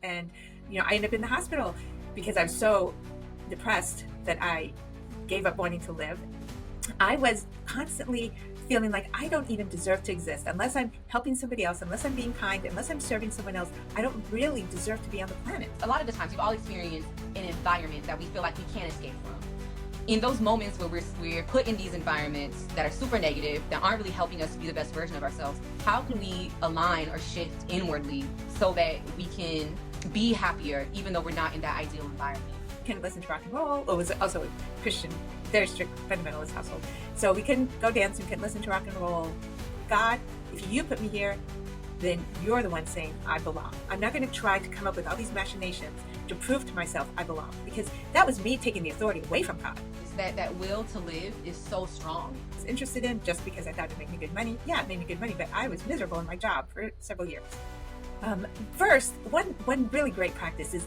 And, I ended up in the hospital because I was so depressed that I gave up wanting to live. I was constantly feeling like I don't even deserve to exist unless I'm helping somebody else, unless I'm being kind, unless I'm serving someone else. I don't really deserve to be on the planet. A lot of the times, we've all experienced an environment that we feel like we can't escape from. In those moments where we're put in these environments that are super negative, that aren't really helping us to be the best version of ourselves, how can we align or shift inwardly so that we can be happier even though we're not in that ideal environment? Can listen to rock and roll. It was also a Christian, very strict fundamentalist household. So we couldn't go dance, we couldn't listen to rock and roll. God, if you put me here, then you're the one saying I belong. I'm not going to try to come up with all these machinations to prove to myself I belong, because that was me taking the authority away from God. That will to live is so strong. I was interested in just because I thought it made me good money. Yeah, it made me good money, but I was miserable in my job for several years. First, one really great practice is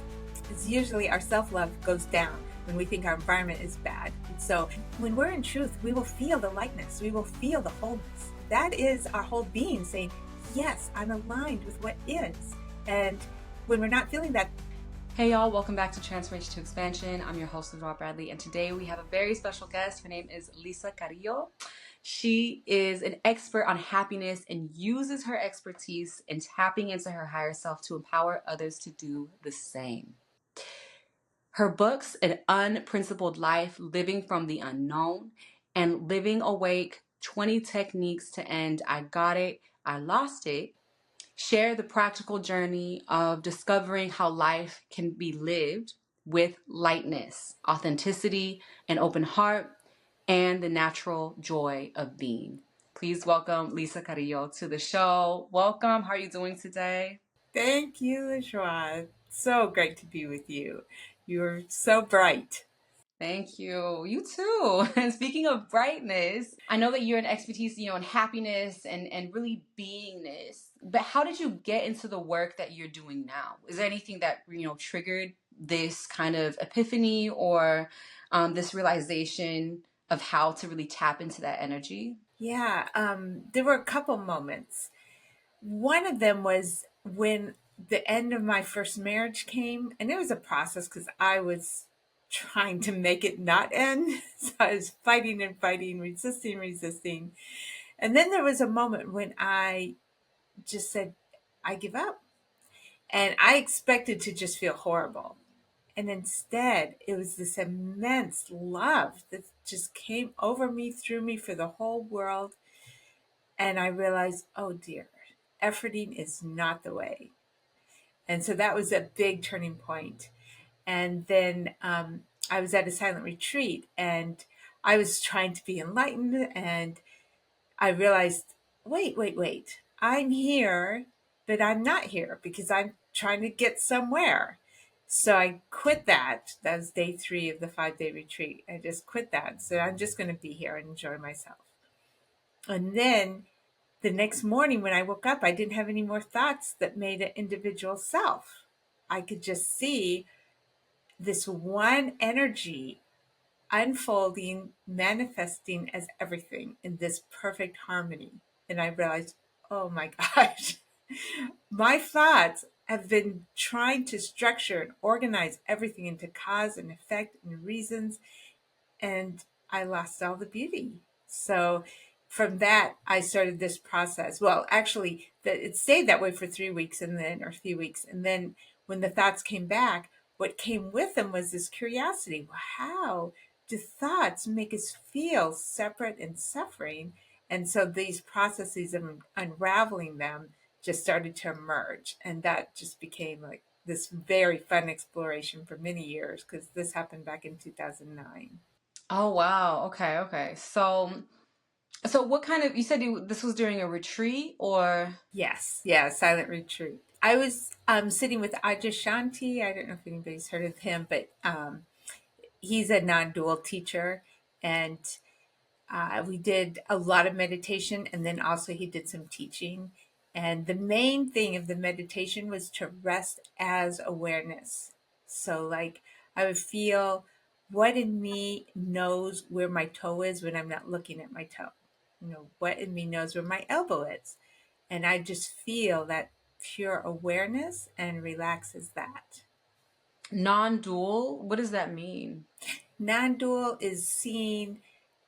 usually our self-love goes down when we think our environment is bad. So when we're in truth, we will feel the lightness, we will feel the wholeness. That is our whole being saying, yes, I'm aligned with what is. And when we're not feeling that. Hey y'all, welcome back to Transformation to Expansion. I'm your host, Lajoie Bradley, and today we have a very special guest. Her name is Lisa Carillo. She is an expert on happiness and uses her expertise in tapping into her higher self to empower others to do the same. Her books, An Unprincipled Life, Living from the Unknown, and Living Awake, 20 Techniques to End I Got It, I Lost It, share the practical journey of discovering how life can be lived with lightness, authenticity, an open heart, and the natural joy of being. Please welcome Lisa Carillo to the show. Welcome. How are you doing today? Thank you, Lajoie. So great to be with you. You're so bright. Thank you. You too. And speaking of brightness, I know that you're an expertise, in happiness and really beingness. But how did you get into the work that you're doing now? Is there anything that, triggered this kind of epiphany or this realization of how to really tap into that energy? Yeah, there were a couple moments. One of them was when the end of my first marriage came, and it was a process because I was trying to make it not end. So I was fighting and fighting, resisting. And then there was a moment when I just said, I give up. And I expected to just feel horrible. And instead, it was this immense love that just came over me, through me for the whole world. And I realized, oh dear, efforting is not the way. And so that was a big turning point. And then I was at a silent retreat and I was trying to be enlightened. And I realized, wait. I'm here, but I'm not here because I'm trying to get somewhere. So I quit that. That was day 3 of the 5-day retreat. I just quit that. So I'm just going to be here and enjoy myself. And then the next morning when I woke up, I didn't have any more thoughts that made an individual self. I could just see this one energy unfolding, manifesting as everything in this perfect harmony. And I realized, oh my gosh, my thoughts have been trying to structure and organize everything into cause and effect and reasons, and I lost all the beauty. So from that, I started this process. Well, actually, it stayed that way for 3 weeks or a few weeks. And then when the thoughts came back, what came with them was this curiosity. Well, how do thoughts make us feel separate and suffering? And so these processes of unraveling them just started to emerge. And that just became like this very fun exploration for many years, because this happened back in 2009. Oh, wow. Okay. So what kind of, you said this was during a retreat or? Yes, yeah, silent retreat. I was sitting with Shanti. I don't know if anybody's heard of him, but he's a non-dual teacher, and we did a lot of meditation, and then also he did some teaching. And the main thing of the meditation was to rest as awareness. So, like, I would feel what in me knows where my toe is when I'm not looking at my toe. What in me knows where my elbow is. And I just feel that pure awareness and relaxes that. Non-dual, what does that mean? Non dual is seeing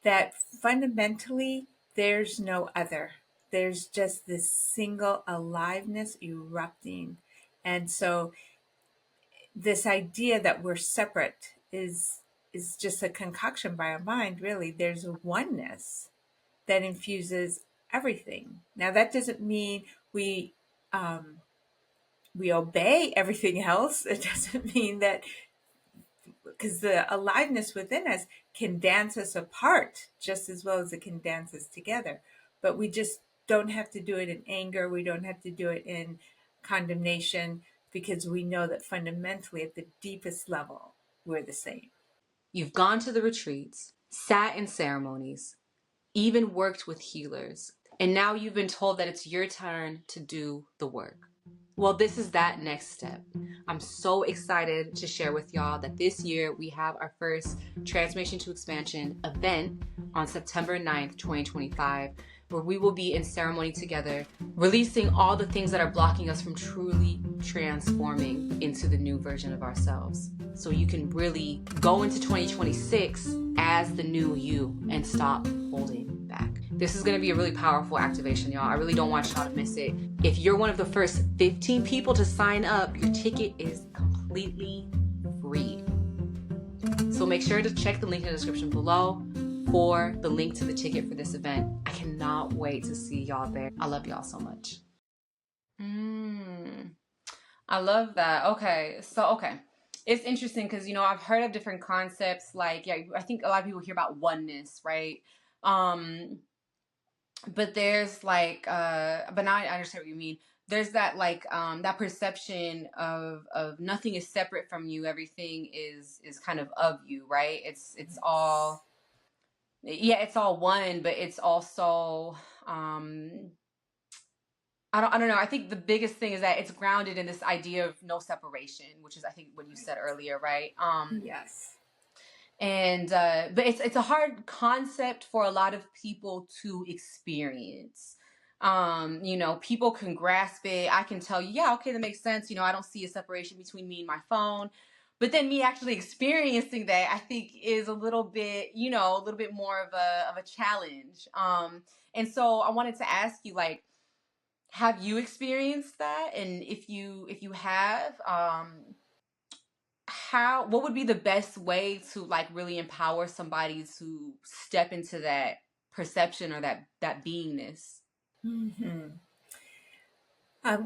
that fundamentally there's no other. There's just this single aliveness erupting. And so this idea that we're separate is just a concoction by our mind, really. There's a oneness that infuses everything. Now that doesn't mean um, we obey everything else. It doesn't mean that, because the aliveness within us can dance us apart just as well as it can dance us together. But we just don't have to do it in anger. We don't have to do it in condemnation, because we know that fundamentally at the deepest level, we're the same. You've gone to the retreats, sat in ceremonies, even worked with healers, and now you've been told that it's your turn to do the work. Well, this is that next step. I'm so excited to share with y'all that this year we have our first Transformation to Expansion event on September 9th, 2025, where we will be in ceremony together, releasing all the things that are blocking us from truly transforming into the new version of ourselves. So you can really go into 2026 as the new you and stop holding back. This is going to be a really powerful activation, y'all. I really don't want y'all to miss it. If you're one of the first 15 people to sign up, your ticket is completely free. So make sure to check the link in the description below for the link to the ticket for this event. I cannot wait to see y'all there. I love y'all so much. I love that. Okay. It's interesting because, I've heard of different concepts. Like, yeah, I think a lot of people hear about oneness, right? But there's like, but now I understand what you mean. There's that like that perception of nothing is separate from you. Everything is kind of you, right? It's all, yeah, it's all one, but it's also I don't know. I think the biggest thing is that it's grounded in this idea of no separation, which is, I think, what you said earlier, right? Yes. And but it's a hard concept for a lot of people to experience. People can grasp it. I can tell you, yeah, okay, that makes sense. I don't see a separation between me and my phone. But then me actually experiencing that, I think, is a little bit, a little bit more of a challenge. And so I wanted to ask you, like, have you experienced that? And if you have, what would be the best way to like really empower somebody to step into that perception or that beingness? Hmm.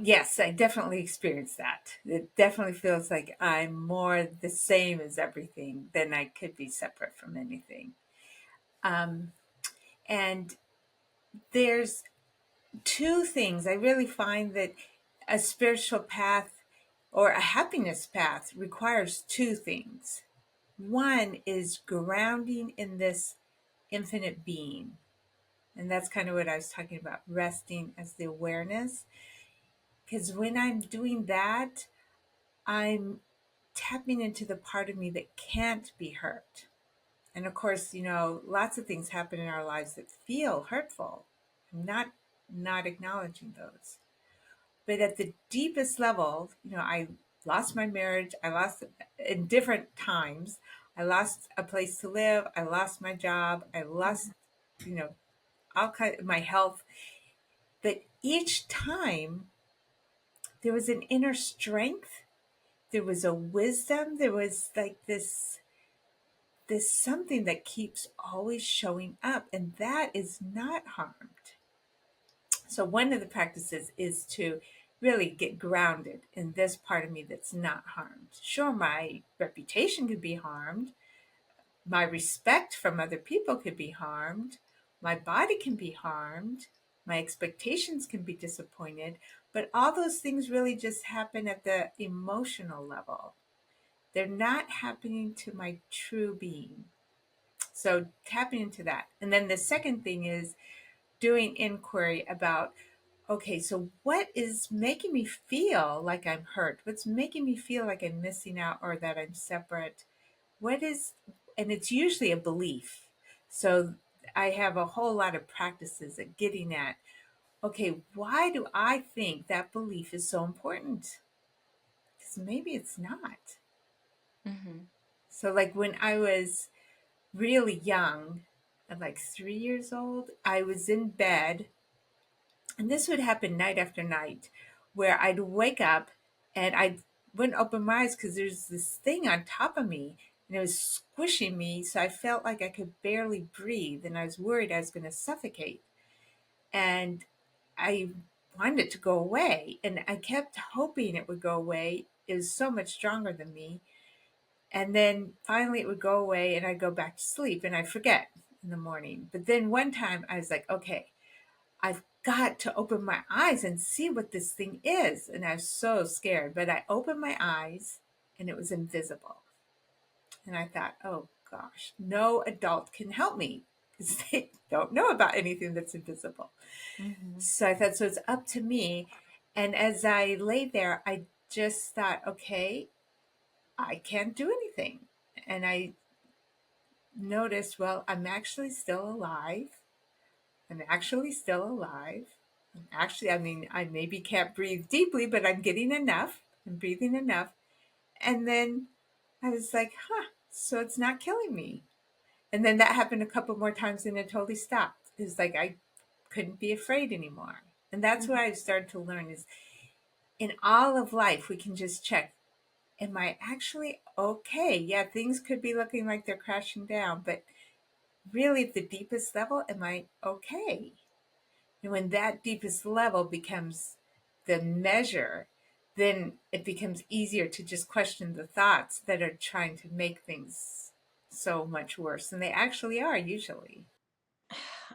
Yes, I definitely experienced that. It definitely feels like I'm more the same as everything than I could be separate from anything. Um, and there's two things. I really find that a spiritual path or a happiness path requires two things. One is grounding in this infinite being. And that's kind of what I was talking about, resting as the awareness. Because when I'm doing that, I'm tapping into the part of me that can't be hurt. And of course, lots of things happen in our lives that feel hurtful. I'm not acknowledging those. But at the deepest level, I lost my marriage. I lost in different times. I lost a place to live. I lost my job. I lost, you know, all kind my health. But each time there was an inner strength. There was a wisdom. There was like this something that keeps always showing up, and that is not harmed. So one of the practices is to really get grounded in this part of me that's not harmed. Sure, my reputation could be harmed, my respect from other people could be harmed, my body can be harmed, my expectations can be disappointed, but all those things really just happen at the emotional level. They're not happening to my true being. So tapping into that. And then the second thing is doing inquiry about, okay, so what is making me feel like I'm hurt? What's making me feel like I'm missing out or that I'm separate? And it's usually a belief. So I have a whole lot of practices at getting at okay, why do I think that belief is so important? Because maybe it's not. Mm-hmm. So, like when I was really young, at like 3 years old, I was in bed, and this would happen night after night, where I'd wake up and I wouldn't open my eyes because there's this thing on top of me and it was squishing me. So I felt like I could barely breathe and I was worried I was going to suffocate. And I wanted it to go away. And I kept hoping it would go away. It was so much stronger than me. And then finally it would go away and I'd go back to sleep and I forget in the morning. But then one time I was like, okay, I've got to open my eyes and see what this thing is. And I was so scared, but I opened my eyes and it was invisible. And I thought, oh gosh, no adult can help me because they don't know about anything that's invisible. Mm-hmm. So I thought, so it's up to me. And as I lay there, I just thought, okay, I can't do anything. And I noticed, well, I'm actually still alive. I'm actually still alive. Actually, I mean, I maybe can't breathe deeply, but I'm getting enough. I'm breathing enough. And then I was like, huh, so it's not killing me. And then that happened a couple more times and it totally stopped. It's like I couldn't be afraid anymore. And that's what Mm-hmm. I've started to learn is in all of life, we can just check, am I actually okay? Yeah, things could be looking like they're crashing down, but really at the deepest level, am I okay? And when that deepest level becomes the measure, then it becomes easier to just question the thoughts that are trying to make things so much worse than they actually are usually.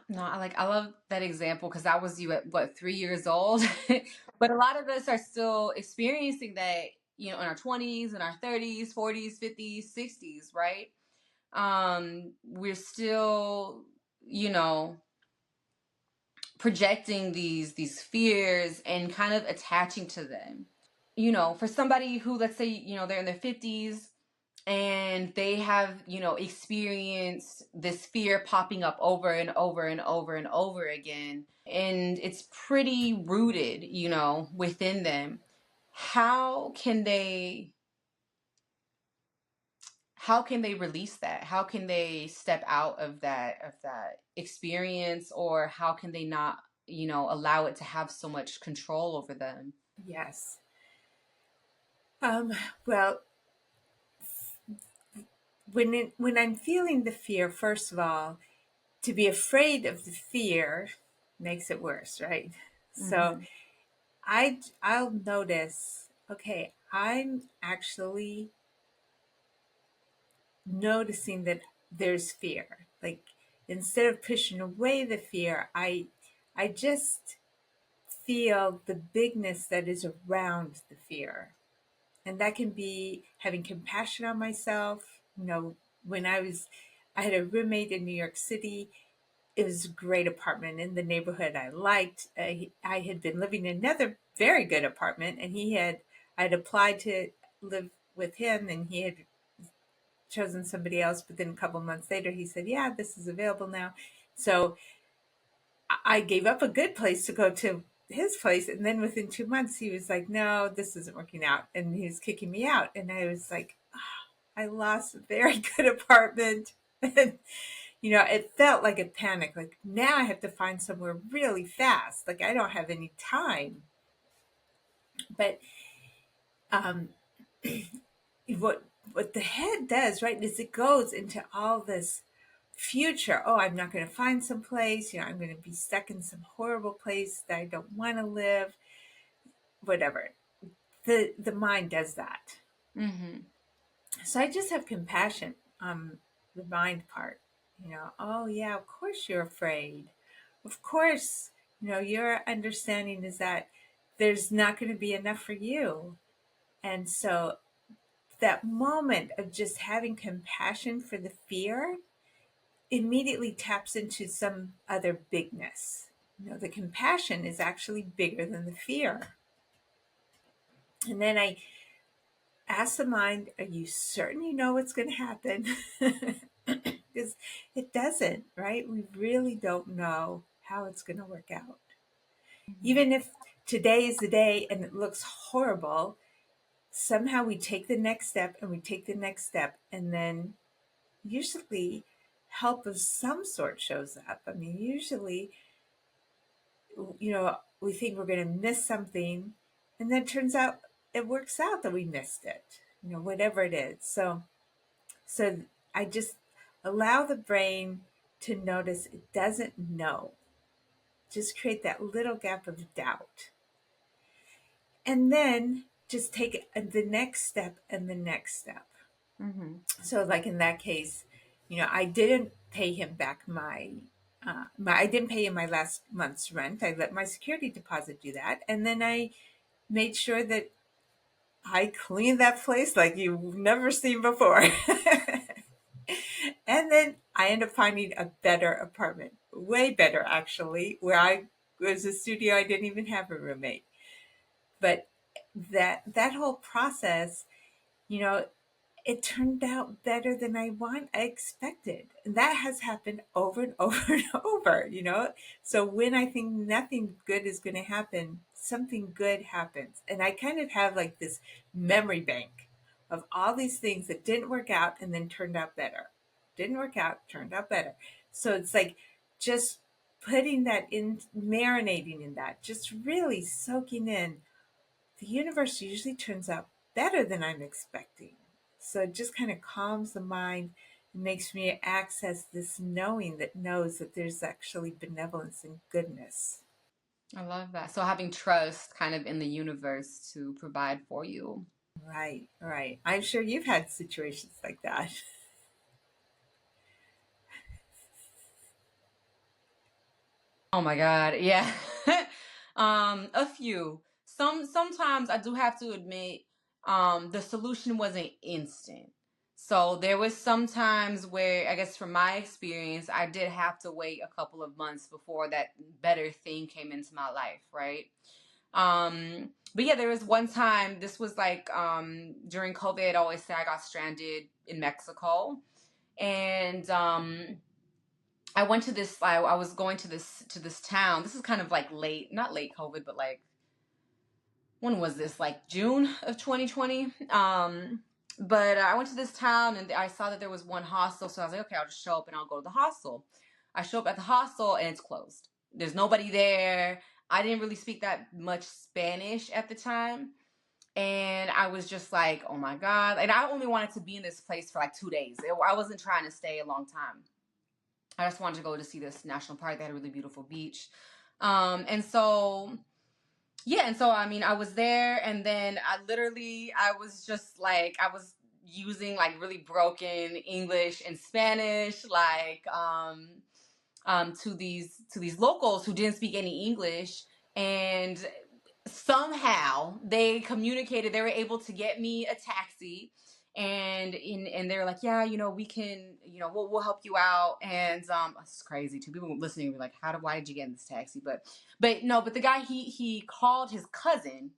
No, I love that example because that was you at what, 3 years old? But a lot of us are still experiencing that, in our 20s and our 30s, 40s, 50s, 60s, right? We're still, you know, projecting these fears and kind of attaching to them. For somebody who, let's say, they're in their 50s and they have, experienced this fear popping up over and over and over and over again, and it's pretty rooted, within them. How can they how can they release that? How can they step out of that experience, or how can they not, allow it to have so much control over them? Yes. Um, well, when I'm feeling the fear, first of all, to be afraid of the fear makes it worse, right? So Mm-hmm. I'll notice, okay, I'm actually noticing that there's fear. Like instead of pushing away the fear, I just feel the bigness that is around the fear. And that can be having compassion on myself. When I had a roommate in New York City. It was a great apartment in the neighborhood I liked. I had been living in another very good apartment, and I had applied to live with him, and he had chosen somebody else. But then a couple months later, he said, "Yeah, this is available now." So I gave up a good place to go to his place, and then within 2 months, he was like, "No, this isn't working out," and he was kicking me out. And I was like, I lost a very good apartment. And it felt like a panic. Like now I have to find somewhere really fast. Like I don't have any time. But um, what the head does, right, is it goes into all this future. Oh, I'm not going to find some place. I'm going to be stuck in some horrible place that I don't want to live. Whatever. The mind does that. Mm-hmm. So I just have compassion on the mind part. Oh yeah, of course you're afraid. Of course, your understanding is that there's not going to be enough for you. And so that moment of just having compassion for the fear immediately taps into some other bigness. The compassion is actually bigger than the fear. And then I ask the mind, are you certain you know what's going to happen? Because it doesn't, right? We really don't know how it's going to work out. Even if today is the day and it looks horrible, somehow we take the next step and we take the next step, and then usually help of some sort shows up. I mean, usually, we think we're going to miss something, and then it turns out it works out that we missed it, whatever it is. So I just allow the brain to notice it doesn't know. Just create that little gap of doubt. And then just take the next step and the next step. Mm-hmm. So, like in that case, I didn't pay him back I didn't pay him my last month's rent. I let my security deposit do that, and then I made sure that I cleaned that place like you've never seen before. And then I ended up finding a better apartment, way better actually, where I was a studio. I didn't even have a roommate. But that whole process, you know, it turned out better than I expected. And that has happened over and over and over. So when I think nothing good is going to happen, something good happens. And I kind of have like this memory bank of all these things that didn't work out and then turned out better. Didn't work out, turned out better. So it's like just putting that in, marinating in that, just really soaking in. The universe usually turns out better than I'm expecting. So it just kind of calms the mind and makes me access this knowing that knows that there's actually benevolence and goodness. I love that. So having trust kind of in the universe to provide for you. Right, right. I'm sure you've had situations like that. Oh my God. Yeah. A few. Sometimes I do have to admit, the solution wasn't instant. So there was some times where I guess from my experience, I did have to wait a couple of months before that better thing came into my life, right? But yeah, there was one time, this was like during COVID, I always say I got stranded in Mexico. And I went to this. I was going to this town. This is kind of like late, not late COVID, but like when was this? Like June of 2020. But I went to this town and I saw that there was one hostel, so I was like, okay, I'll just show up and I'll go to the hostel. I show up at the hostel and it's closed. There's nobody there. I didn't really speak that much Spanish at the time. And I was just like, oh my God. And I only wanted to be in this place for like 2 days. I wasn't trying to stay a long time. I just wanted to go to see this national park. They had a really beautiful beach. And so, yeah. And so, I mean, I was there and then I was just like, I was using like really broken English and Spanish, like, to these locals who didn't speak any English. And somehow they were able to get me a taxi, and they were like, yeah, we can, we'll help you out. And it's crazy too, people listening were like, why did you get in this taxi? But no, but the guy, he called his cousin,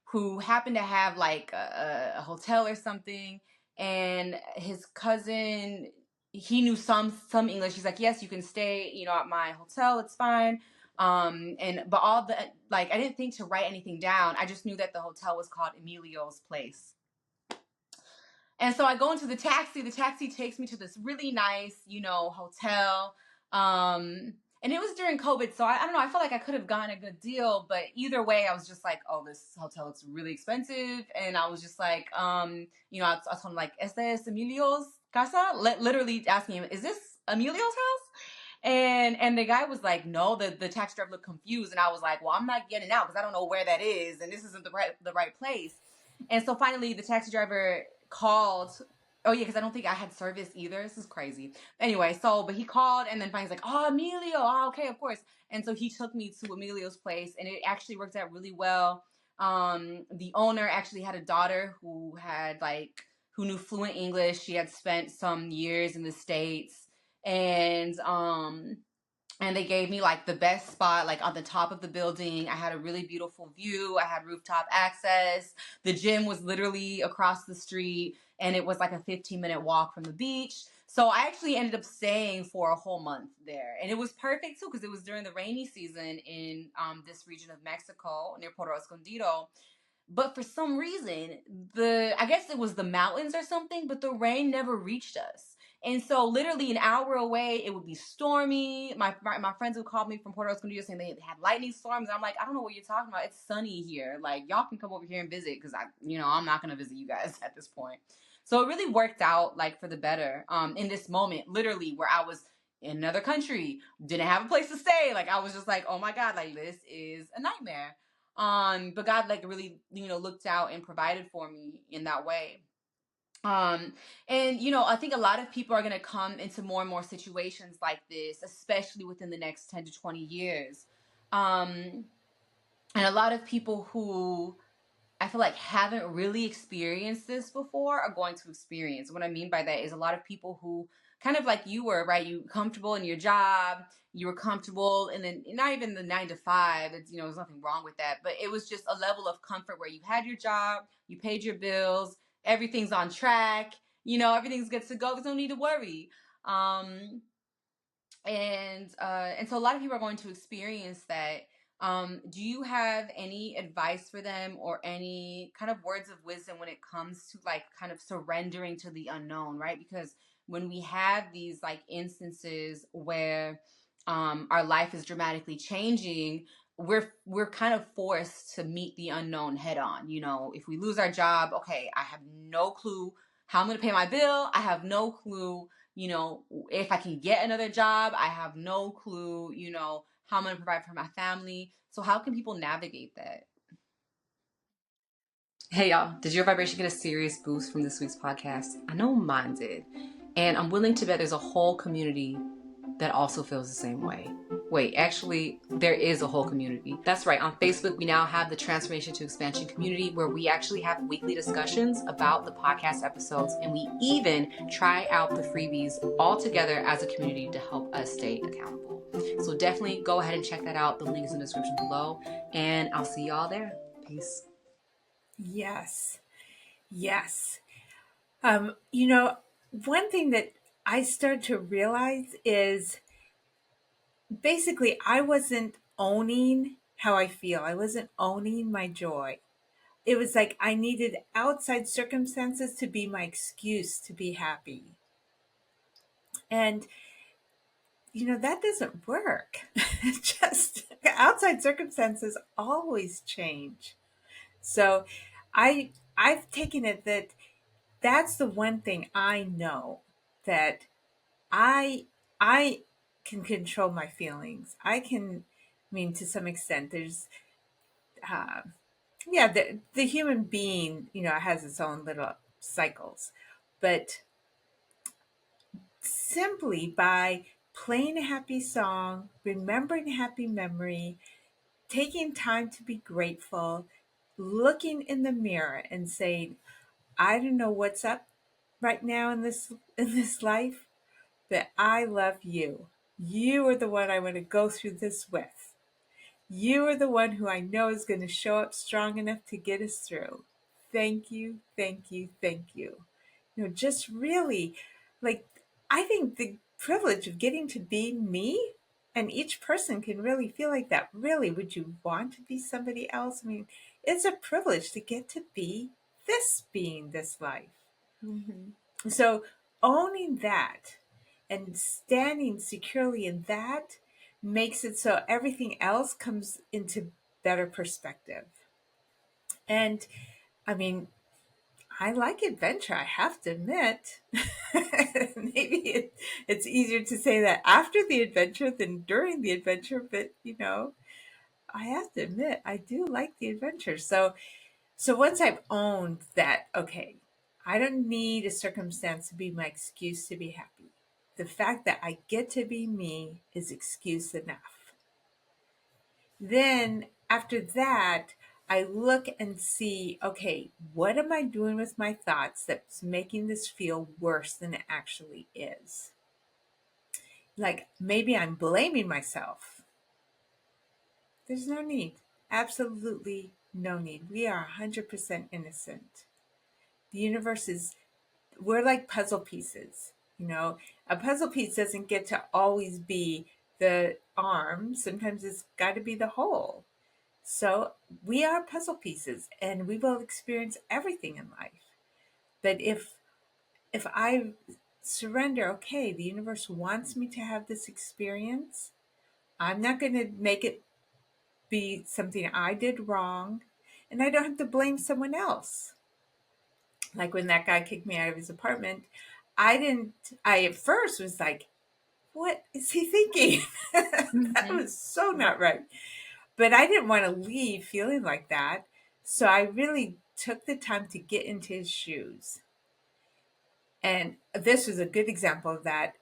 who happened to have like a hotel or something, and his cousin, he knew some English. He's like, yes, you can stay, at my hotel, it's fine. And but all the, like, I didn't think to write anything down. I just knew that the hotel was called Emilio's Place. And so I go into the taxi. The taxi takes me to this really nice, hotel. And it was during COVID, so I don't know. I felt like I could have gotten a good deal, but either way, I was just like, "Oh, this hotel looks really expensive," and I was just like, I told him like, "Este es Emilio's casa?" Literally asking him, "Is this Emilio's house?" And the guy was like, "No." The taxi driver looked confused, and I was like, "Well, I'm not getting out because I don't know where that is, and this isn't the right place." And so finally, the taxi driver called. Oh yeah, because I don't think I had service either. This is crazy. Anyway, but he called and then finally he's like, "Oh, Emilio, oh, okay, of course." And so he took me to Emilio's place, and it actually worked out really well. The owner actually had a daughter who knew fluent English. She had spent some years in the States, and and they gave me like the best spot, like on the top of the building. I had a really beautiful view. I had rooftop access. The gym was literally across the street, and it was like a 15-minute walk from the beach. So I actually ended up staying for a whole month there, and it was perfect too because it was during the rainy season in this region of Mexico near Puerto Escondido. But for some reason, I guess it was the mountains or something, but the rain never reached us. And so literally an hour away, it would be stormy. My friends would call me from Puerto Escondido saying they had lightning storms. And I'm like, I don't know what you're talking about. It's sunny here. Like, y'all can come over here and visit because I'm not gonna visit you guys at this point. So it really worked out like for the better. In this moment, literally where I was in another country, didn't have a place to stay. Like I was just like, oh my God, like this is a nightmare. But God like really, looked out and provided for me in that way. Um, and I think a lot of people are going to come into more and more situations like this, especially within the next 10 to 20 years. Um, and a lot of people who I feel like haven't really experienced this before are going to experience. What I mean by that is a lot of people who kind of like you were, right? You comfortable in your job, you were comfortable, and then not even the 9 to 5. It's, there's nothing wrong with that, but it was just a level of comfort where you had your job, you paid your bills, everything's on track, everything's good to go. There's no need to worry. Um, and so a lot of people are going to experience that. Do you have any advice for them or any kind of words of wisdom when it comes to like kind of surrendering to the unknown, right? Because when we have these like instances where our life is dramatically changing, we're kind of forced to meet the unknown head on. If we lose our job, okay, I have no clue how I'm going to pay my bill. I have no clue, if I can get another job. I have no clue, how I'm going to provide for my family. So how can people navigate that? Hey y'all, did your vibration get a serious boost from this week's podcast? I know mine did. And I'm willing to bet there's a whole community that also feels the same way. Wait, actually, there is a whole community. That's right. On Facebook, we now have the Transformation to Expansion community where we actually have weekly discussions about the podcast episodes, and we even try out the freebies all together as a community to help us stay accountable. So definitely go ahead and check that out. The link is in the description below, and I'll see y'all there. Peace. Yes. Yes. One thing that I started to realize is basically I wasn't owning how I feel. I wasn't owning my joy. It was like I needed outside circumstances to be my excuse to be happy. And that doesn't work. Just outside circumstances always change. So I've taken it that that's the one thing I know, that I can control my feelings. To some extent, there's, uh, yeah, the human being, has its own little cycles, but simply by playing a happy song, remembering a happy memory, taking time to be grateful, looking in the mirror and saying, I don't know what's up right now in this life, but I love you. You are the one I want to go through this with. You are the one who I know is going to show up strong enough to get us through. Thank you, thank you, thank you. Just really, like, I think the privilege of getting to be me, and each person can really feel like that. Really, would you want to be somebody else? It's a privilege to get to be this being, this life. Mm-hmm. So owning that and standing securely in that makes it so everything else comes into better perspective. And I mean, I like adventure, I have to admit. Maybe it's easier to say that after the adventure than during the adventure, but I have to admit, I do like the adventure. So once I've owned that, okay, I don't need a circumstance to be my excuse to be happy. The fact that I get to be me is excuse enough. Then after that, I look and see, okay, what am I doing with my thoughts that's making this feel worse than it actually is? like maybe I'm blaming myself. There's no need. Absolutely no need. We are 100% innocent. The universe is, we're like puzzle pieces. You know, a puzzle piece doesn't get to always be the arm, sometimes it's got to be the whole. So we are puzzle pieces and we will experience everything in life. But if I surrender, okay, the universe wants me to have this experience. I'm not going to make it be something I did wrong, and I don't have to blame someone else. Like when that guy kicked me out of his apartment, I didn't, I at first was like, what is he thinking? That Mm-hmm. was so not right. But I didn't want to leave feeling like that. So I really took the time to get into his shoes. And this was a good example of that.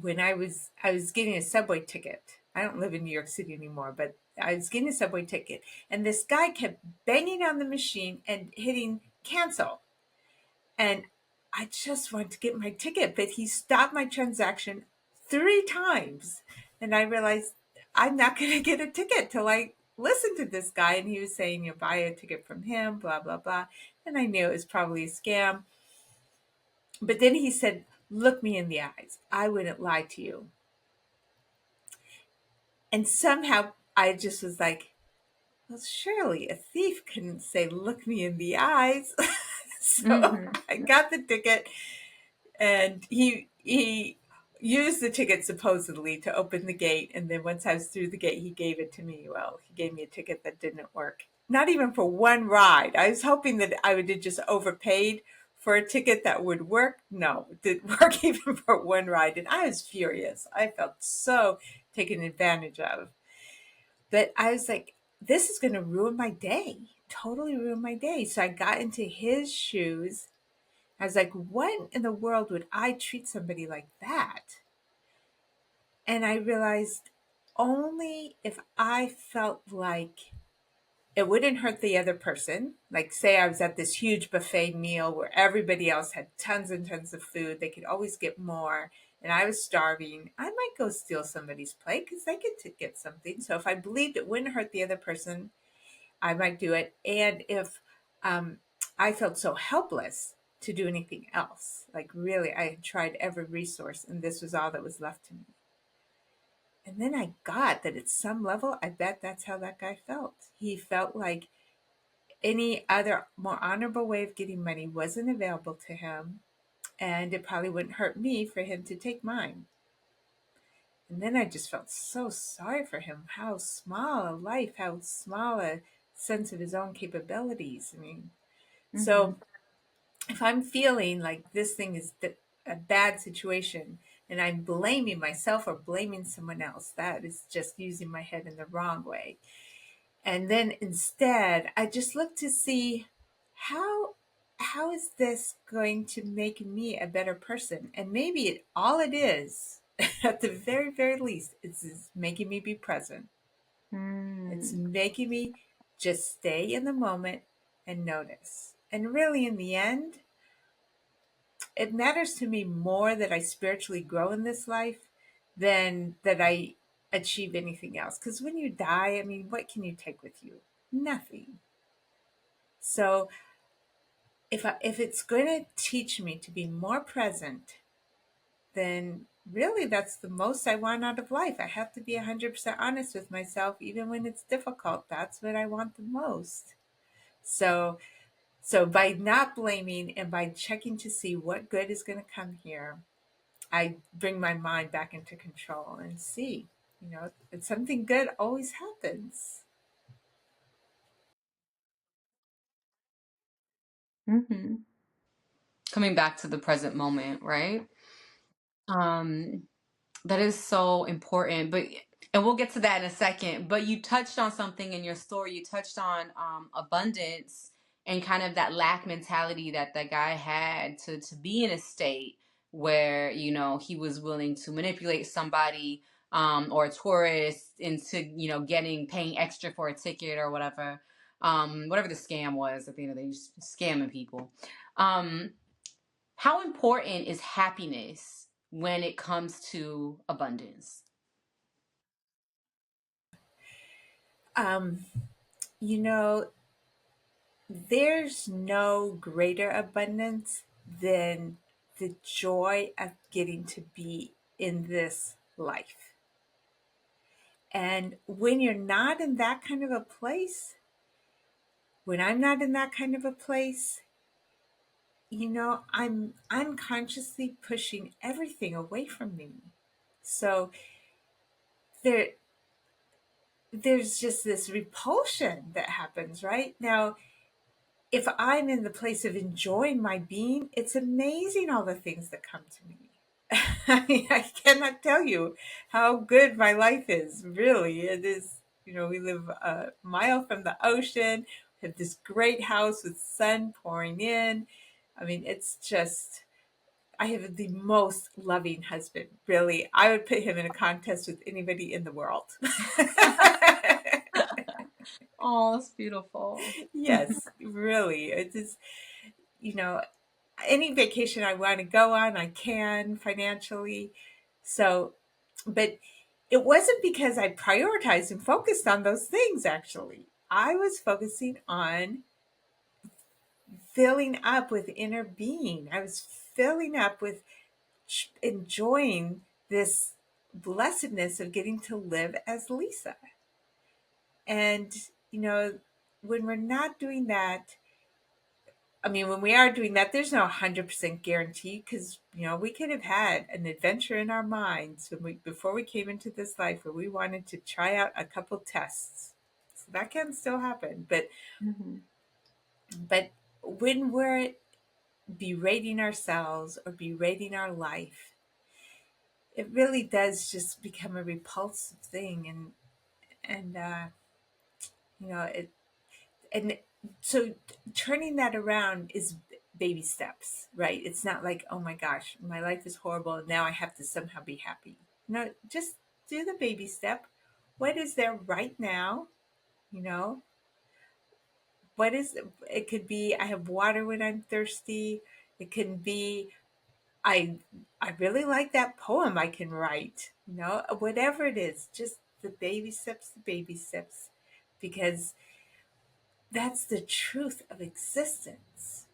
When I was getting a subway ticket. I don't live in New York City anymore, but I was getting a subway ticket, and this guy kept banging on the machine and hitting cancel. And I just wanted to get my ticket, but he stopped my transaction 3 times. And I realized I'm not going to get a ticket till I listen to this guy. And he was saying, you buy a ticket from him, blah, blah, blah. And I knew it was probably a scam. But then he said, look me in the eyes. I wouldn't lie to you. And somehow I just was like, well, surely a thief couldn't say, look me in the eyes. So Mm-hmm. I got the ticket, and he used the ticket supposedly to open the gate. And then once I was through the gate, he gave it to me. Well, he gave me a ticket that didn't work. Not even for one ride. I was hoping that I would have just overpaid for a ticket that would work. No, it didn't work even for one ride. And I was furious. I felt so taken advantage of. But I was like, this is going to ruin my day, totally ruin my day. So I got into his shoes. I was like, what in the world would I treat somebody like that? And I realized only if I felt like it wouldn't hurt the other person. Like, say I was at this huge buffet meal where everybody else had tons and tons of food, they could always get more, and I was starving, I might go steal somebody's plate because they get to get something. So if I believed it wouldn't hurt the other person, I might do it. And if um, I felt so helpless to do anything else, like really, I had tried every resource, and this was all that was left to me. And then I got that at some level, I bet that's how that guy felt. He felt like any other more honorable way of getting money wasn't available to him, and it probably wouldn't hurt me for him to take mine. And then I just felt so sorry for him. How small a life, how small a sense of his own capabilities. I mean, Mm-hmm. so if I'm feeling like this thing is a bad situation and I'm blaming myself or blaming someone else, that is just using my head in the wrong way. And then instead, I just look to see how how is this going to make me a better person? And maybe all it is, at the very, very least, is making me be present. It's Mm-hmm. making me just stay in the moment and notice. And really, in the end, it matters to me more that I spiritually grow in this life than that I achieve anything else. Because when you die, I mean, what can you take with you? Nothing. So if it's going to teach me to be more present, then really that's the most I want out of life. I have to be 100% honest with myself, even when it's difficult. That's what I want the most. So so by not blaming and by checking to see what good is going to come here, I bring my mind back into control and see, that something good always happens. Mm-hmm. Coming back to the present moment, right? Um, That is so important, but and we'll get to that in a second. But you touched on something in your story. You touched on abundance and kind of that lack mentality that that guy had to be in a state where he was willing to manipulate somebody or a tourist into getting paying extra for a ticket or whatever, whatever the scam was at the end of the day, just scamming people. Um, how important is happiness when it comes to abundance? Um, you know, there's no greater abundance than the joy of getting to be in this life. And when you're not in that kind of a place, when I'm not in that kind of a place, I'm unconsciously pushing everything away from me. So there there's just this repulsion that happens, right? Now, if I'm in the place of enjoying my being, it's amazing all the things that come to me. I mean, I cannot tell you how good my life is. Really, it is. We live a mile from the ocean. We have this great house with sun pouring in. I mean, it's just. I have the most loving husband. Really, I would put him in a contest with anybody in the world. Oh, it's beautiful. Yes, really. It is. You know, any vacation I want to go on, I can financially. So, but it wasn't because I prioritized and focused on those things, actually. I was focusing on filling up with inner being. I was filling up with enjoying this blessedness of getting to live as Lisa. And, you know, when we're not doing that, I mean, when we are doing that, there's no 100% guarantee because, we could have had an adventure in our minds before we came into this life where we wanted to try out a couple tests. So that can still happen. Mm-hmm. But when we're berating ourselves or berating our life, it really does just become a repulsive thing. And it, and so turning that around is baby steps, right? It's not like, oh my gosh, my life is horrible and now I have to somehow be happy. No, just do the baby step. What is there right now? You know, what is it? Could be I have water when I'm thirsty. It can be I I really like that poem I can write. Whatever it is, just the baby steps, because that's the truth of existence.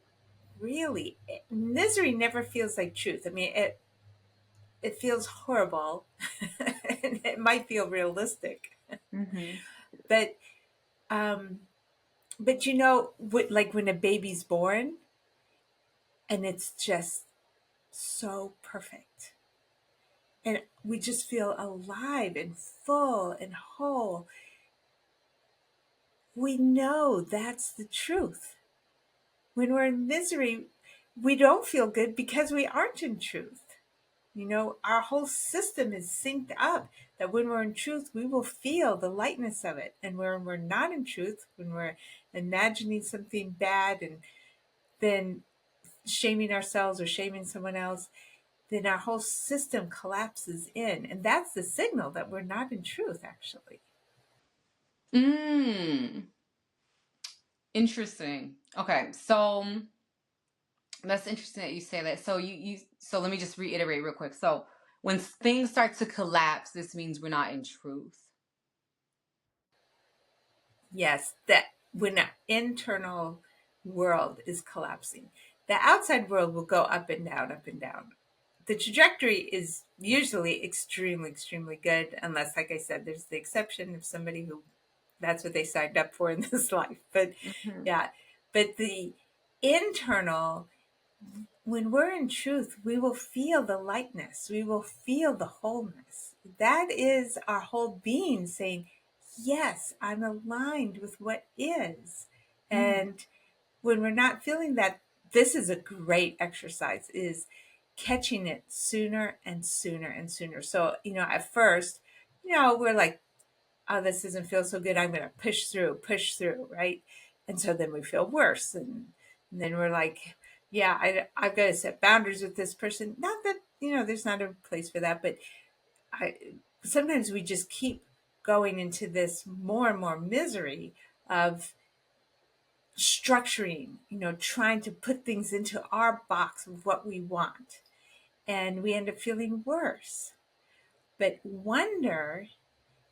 Really, misery never feels like truth. I mean, it feels horrible, and it might feel realistic, Mm-hmm. but um, like when a baby's born, and it's just so perfect, and we just feel alive and full and whole. We know that's the truth. When we're in misery, we don't feel good because we aren't in truth. Our whole system is synced up that when we're in truth, we will feel the lightness of it. And when we're not in truth, when we're imagining something bad and then shaming ourselves or shaming someone else, then our whole system collapses in. And that's the signal that we're not in truth, actually. Mm. Interesting. Okay, so that's interesting that you say that. So let me just reiterate real quick. So when things start to collapse, this means we're not in truth. Yes, that when our internal world is collapsing, the outside world will go up and down, up and down. The trajectory is usually extremely, extremely good, unless, like I said, there's the exception of somebody who that's what they signed up for in this life. But Mm-hmm. yeah, but the internal, when we're in truth, we will feel the lightness, we will feel the wholeness. That is our whole being saying, yes, I'm aligned with what is. Mm. And when we're not feeling that, this is a great exercise, is catching it sooner and sooner and sooner. So, at first, we're like, oh, this doesn't feel so good. I'm going to push through, right? And so then we feel worse. And then we're like, yeah, I've got to set boundaries with this person. Not that, there's not a place for that, but I sometimes we just keep going into this more and more misery of structuring, trying to put things into our box of what we want. and we end up feeling worse. But wonder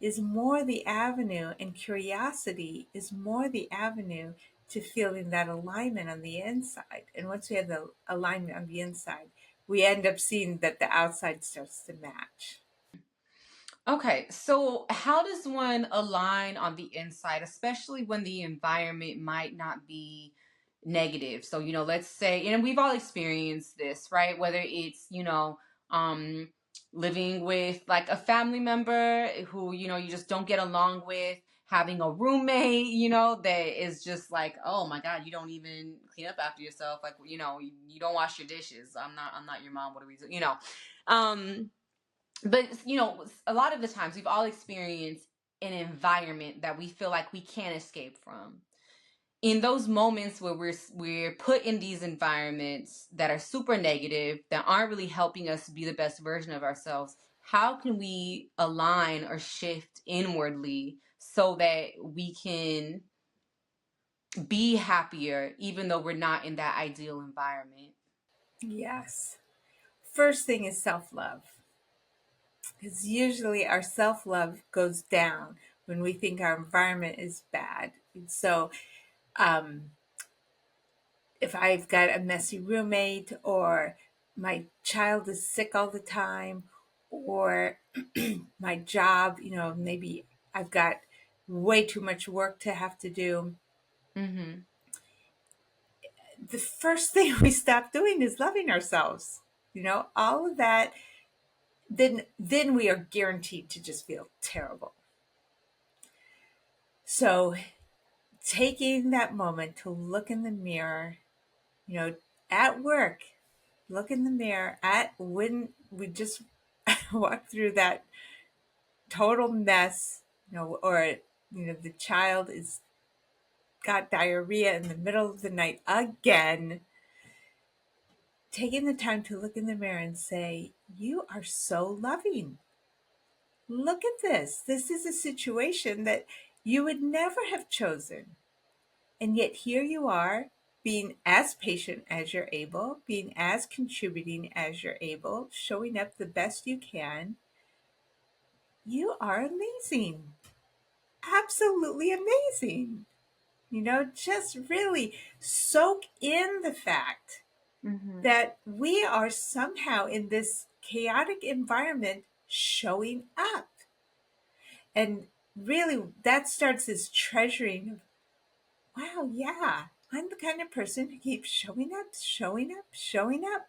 is more the avenue, and curiosity is more the avenue to feeling that alignment on the inside. And once we have the alignment on the inside, we end up seeing that the outside starts to match. Okay, so how does one align on the inside, especially when the environment might not be negative? So, let's say, and we've all experienced this, right? Whether it's, um, living with like a family member who, you just don't get along with, having a roommate, that is just like, oh my God, you don't even clean up after yourself. Like, you don't wash your dishes. I'm not your mom. What are we doing? Um, but a lot of the times we've all experienced an environment that we feel like we can't escape from. In those moments where we're put in these environments that are super negative, that aren't really helping us be the best version of ourselves, how can we align or shift inwardly so that we can be happier even though we're not in that ideal environment? Yes. First thing is self love, because usually our self love goes down when we think our environment is bad. And so, um, if I've got a messy roommate, or my child is sick all the time, or my job, maybe I've got way too much work to have to do, Mm-hmm. the first thing we stop doing is loving ourselves. All of that, then we are guaranteed to just feel terrible. So taking that moment to look in the mirror, you know, at work, look in the mirror at when we just walk through that total mess, or the child is got diarrhea in the middle of the night again. Taking the time to look in the mirror and say, "You are so loving. Look at this. This is a situation that you would never have chosen. And yet here you are, being as patient as you're able, being as contributing as you're able, showing up the best you can. You are amazing. Absolutely amazing." Just really soak in the fact Mm-hmm. that we are somehow in this chaotic environment showing up. And really, that starts this treasuring of, wow, yeah, I'm the kind of person who keeps showing up, showing up, showing up.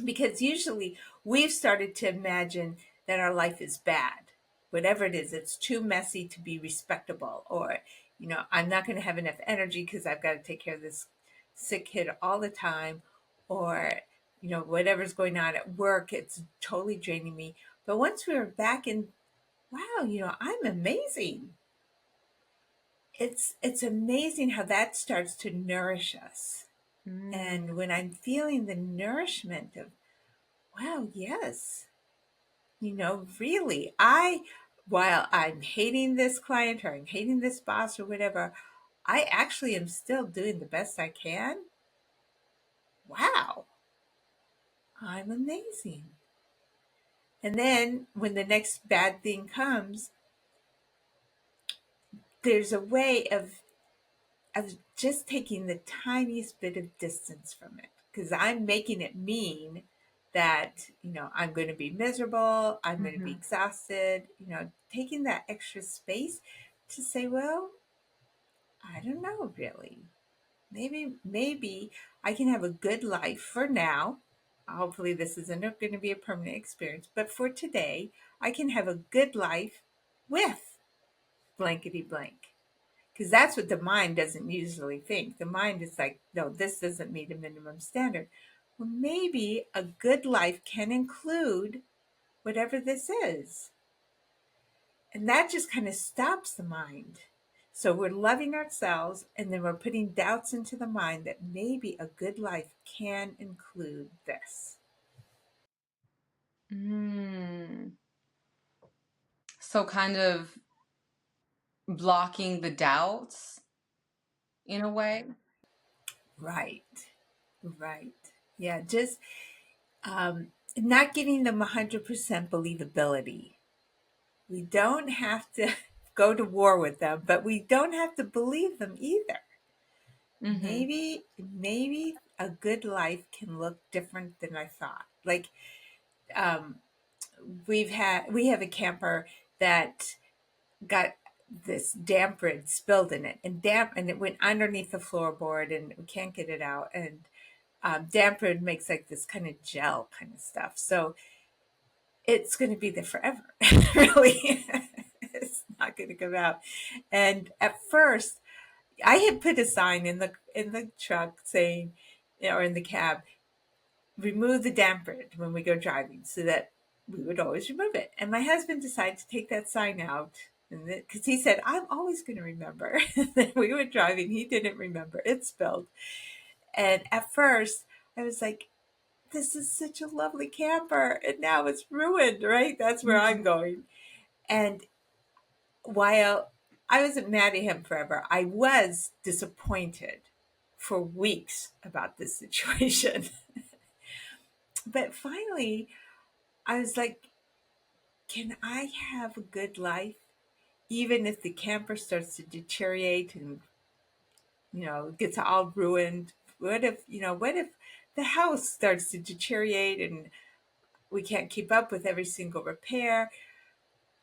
Because usually we've started to imagine that our life is bad. Whatever it is, it's too messy to be respectable. Or, I'm not going to have enough energy because I've got to take care of this sick kid all the time. Or, whatever's going on at work, it's totally draining me. But once we were back in, wow, I'm amazing. It's amazing how that starts to nourish us. And Mm. when I'm feeling the nourishment of, wow, yes, really, while I'm hating this client, or I'm hating this boss, or whatever, I actually am still doing the best I can. Wow, I'm amazing. And then when the next bad thing comes, there's a way of just taking the tiniest bit of distance from it, because I'm making it mean that I'm going to be miserable, I'm going to be Mm-hmm. exhausted, taking that extra space to say, well, I don't know, really, maybe I can have a good life for now. Hopefully this isn't going to be a permanent experience, but for today I can have a good life with blankety blank. Because that's what the mind doesn't usually think. The mind is like, no, this doesn't meet a minimum standard. Well, maybe a good life can include whatever this is. And that just kind of stops the mind. So we're loving ourselves, and then we're putting doubts into the mind that maybe a good life can include this. Mm. So kind of blocking the doubts in a way. Right. Right. Yeah. Just Not giving them 100% believability. We don't have to go to war with them, but we don't have to believe them either. Mm-hmm. Maybe a good life can look different than I thought. Like, um, we have a camper that got this damp rid spilled in it, and it went underneath the floorboard, and we can't get it out. And damp rid makes like this kind of gel kind of stuff, so it's going to be there forever. Really, it's not going to come out. And at first, I had put a sign in the truck saying, or in the cab, remove the damper when we go driving, so that we would always remove it. And my husband decided to take that sign out, because he said, I'm always going to remember. That we were driving, he didn't remember, it spilled. And at first, I was like, this is such a lovely camper, and now it's ruined, right? That's where I'm Mm-hmm. going. And while I wasn't mad at him forever, I was disappointed for weeks about this situation. But finally, I was like, can I have a good life even if the camper starts to deteriorate and, gets all ruined? What if the house starts to deteriorate and we can't keep up with every single repair?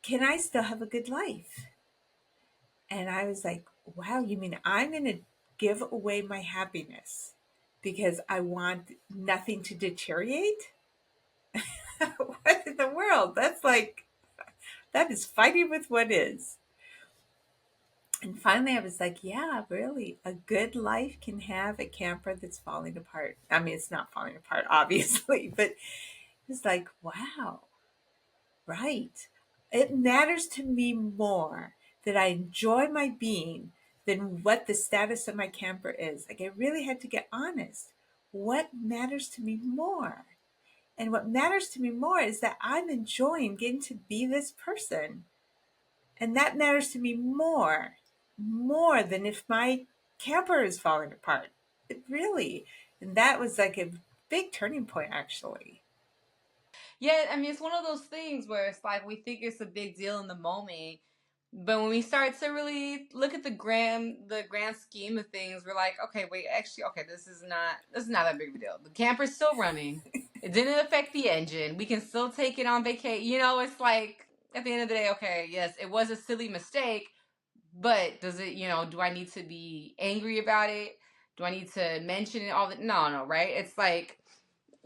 Can I still have a good life? And I was like, wow, you mean I'm going to give away my happiness because I want nothing to deteriorate? What in the world? That is fighting with what is. And finally, I was like, yeah, really, a good life can have a camper that's falling apart. I mean, it's not falling apart, obviously, but it's like, wow, right. It matters to me more that I enjoy my being than what the status of my camper is. Like, I really had to get honest. What matters to me more? And what matters to me more is that I'm enjoying getting to be this person. And that matters to me more than if my camper is falling apart. It really. And that was like a big turning point, actually. Yeah, I mean, it's one of those things where it's like we think it's a big deal in the moment, but when we start to really look at the grand scheme of things, we're like, okay, wait, actually, okay, this is not that big of a deal. The camper's still running. It didn't affect the engine. We can still take it on vacation. It's like at the end of the day, okay, yes, it was a silly mistake, but does it, do I need to be angry about it? Do I need to mention it all the no, no, right? It's like,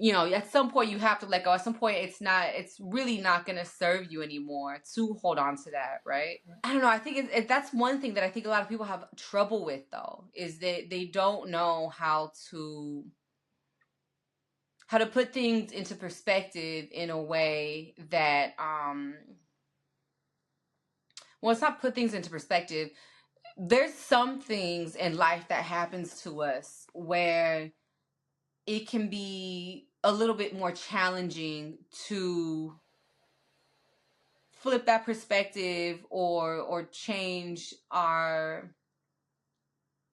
at some point you have to let go. At some point it's really not going to serve you anymore to hold on to that, right? I don't know. I think that's one thing that I think a lot of people have trouble with, though, is that they don't know how to put things into perspective in a way that well, it's not put things into perspective. There's some things in life that happens to us where it can be a little bit more challenging to flip that perspective or change our,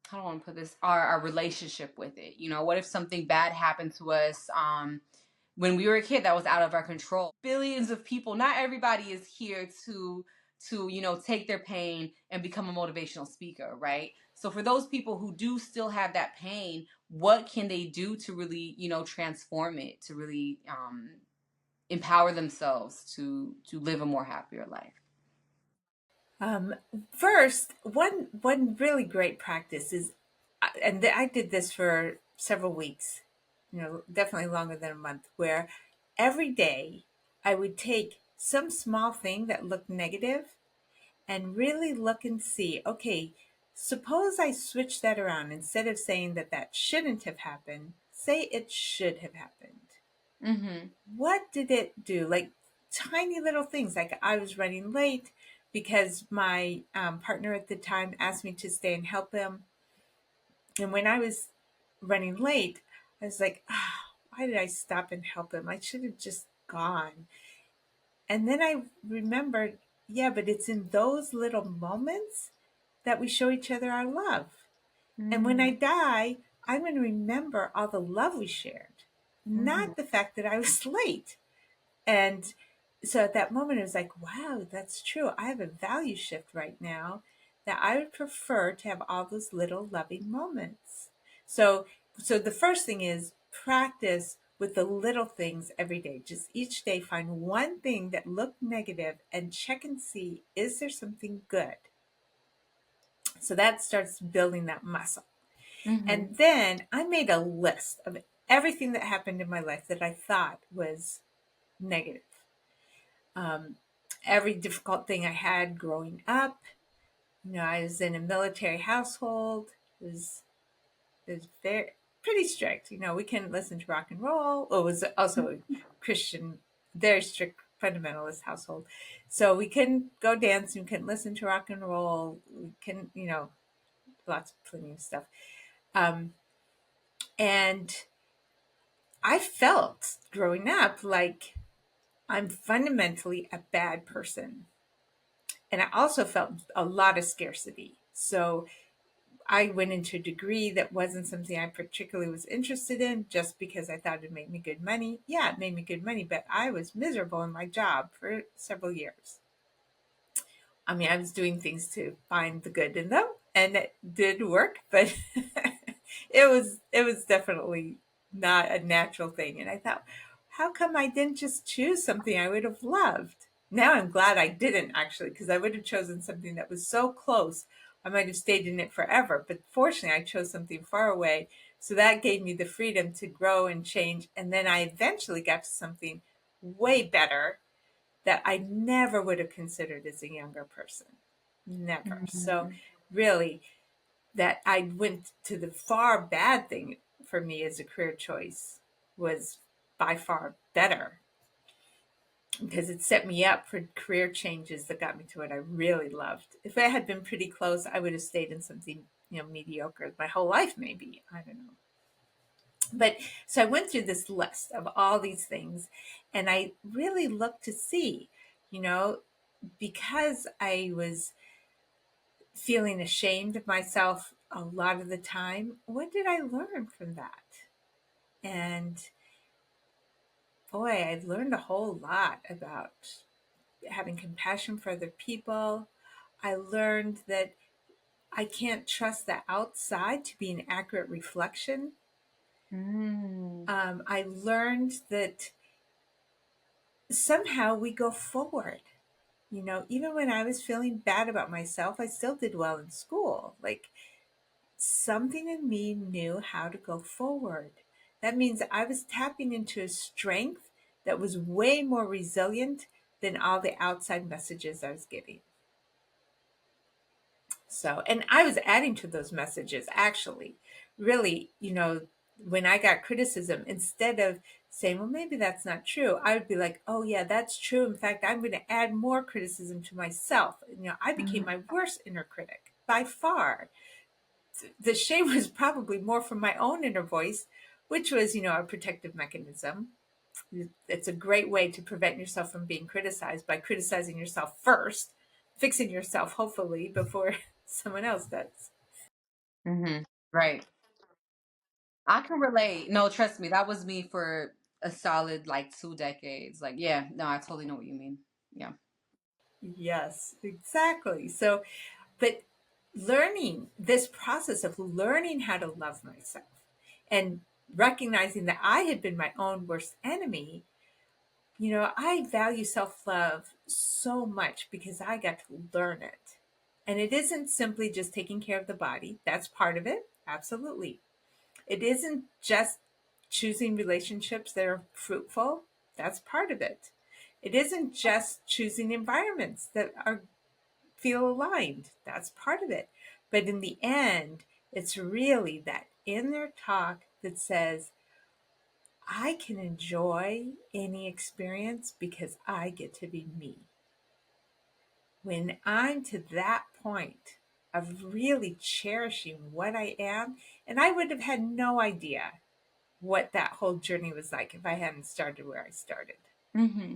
how do I want to put this, our relationship with it. What if something bad happened to us when we were a kid that was out of our control? Billions of people, not everybody is here to take their pain and become a motivational speaker, right? So for those people who do still have that pain, what can they do to really transform it, to really empower themselves to live a more happier life? Um, First, one really great practice is, and I did this for several weeks, definitely longer than a month, where every day I would take some small thing that looked negative and really look and see, okay, suppose I switch that around. Instead of saying that that shouldn't have happened, say it should have happened. Mm-hmm. What did it do? Like tiny little things, like I was running late because my partner at the time asked me to stay and help him. And when I was running late, I was like, why did I stop and help him? I should have just gone. And then I remembered, yeah, but it's in those little moments that we show each other our love. And when I Mm-hmm. die, I'm going to remember all the love we shared. Mm-hmm. not the fact that I was late. And so at that moment, it was like, wow, that's true. I have a value shift right now that I would prefer to have all those little loving moments. So, so the first thing is practice with the little things every day. Just each day, find one thing that looked negative and check and see, is there something good? So that starts building that muscle. Mm-hmm. And then I made a list of everything that happened in my life that I thought was negative. Um, every difficult thing I had growing up. I was in a military household. It was very pretty strict. We couldn't listen to rock and roll. It was also a Christian, very strict fundamentalist household. So we couldn't go dancing, we couldn't listen to rock and roll, we couldn't, lots of plenty of stuff. Um, and I felt growing up like I'm fundamentally a bad person. And I also felt a lot of scarcity. So I went into a degree that wasn't something I particularly was interested in just because I thought it made me good money. Yeah, it made me good money, but I was miserable in my job for several years. I mean, I was doing things to find the good in them, and it did work, but it was definitely not a natural thing. And I thought, how come I didn't just choose something I would have loved? Now I'm glad I didn't actually, because I would have chosen something that was so close. I might have stayed in it forever, but fortunately I chose something far away. So that gave me the freedom to grow and change. And then I eventually got to something way better that I never would have considered as a younger person. Never. So Mm-hmm. really, that I went to the far bad thing for me as a career choice was by far better because it set me up for career changes that got me to what I really loved. If it had been pretty close, I would have stayed in something, mediocre my whole life, maybe. I don't know. But so I went through this list of all these things and I really looked to see, you know, because I was feeling ashamed of myself a lot of the time, what did I learn from that? And boy, I learned a whole lot about having compassion for other people. I learned that I can't trust the outside to be an accurate reflection. Mm-hmm. I learned that somehow we go forward. Even when I was feeling bad about myself, I still did well in school. Like something in me knew how to go forward. That means I was tapping into a strength that was way more resilient than all the outside messages I was getting. So, and I was adding to those messages actually. Really, when I got criticism, instead of saying, well, maybe that's not true, I would be like, oh, yeah, that's true. In fact, I'm going to add more criticism to myself. I became my worst inner critic by far. The shame was probably more from my own inner voice, which was, a protective mechanism. It's a great way to prevent yourself from being criticized by criticizing yourself first, fixing yourself, hopefully, before someone else does. Mm-hmm. Right. I can relate. No, trust me, that was me for a solid like 2 decades. Like, yeah, no, I totally know what you mean. Yeah. Yes, exactly. So, but learning this process of learning how to love myself and recognizing that I had been my own worst enemy. I value self love so much because I got to learn it. And it isn't simply just taking care of the body, that's part of it. Absolutely. It isn't just choosing relationships that are fruitful, that's part of it. It isn't just choosing environments that are feel aligned, that's part of it. But in the end, it's really that inner talk that says, I can enjoy any experience because I get to be me. When I'm to that point of really cherishing what I am, and I would have had no idea what that whole journey was like if I hadn't started where I started. Mm-hmm.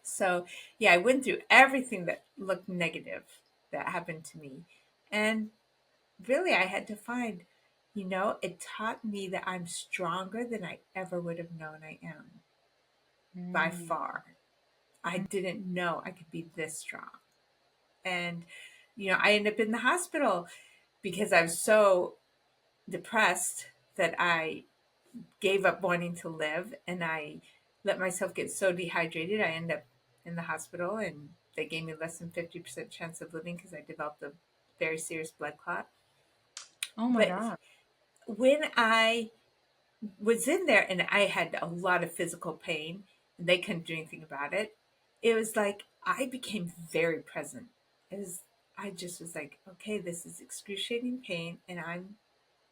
So, yeah, I went through everything that looked negative that happened to me. And really, I had to find it taught me that I'm stronger than I ever would have known I am, by Mm. far. I didn't know I could be this strong. And, I ended up in the hospital because I was so depressed that I gave up wanting to live, and I let myself get so dehydrated. I ended up in the hospital, and they gave me less than 50% chance of living because I developed a very serious blood clot. Oh my But God. when I was in there and I had a lot of physical pain, and they couldn't do anything about it, it was like I became very present. It was, I just was like, okay, this is excruciating pain, and I'm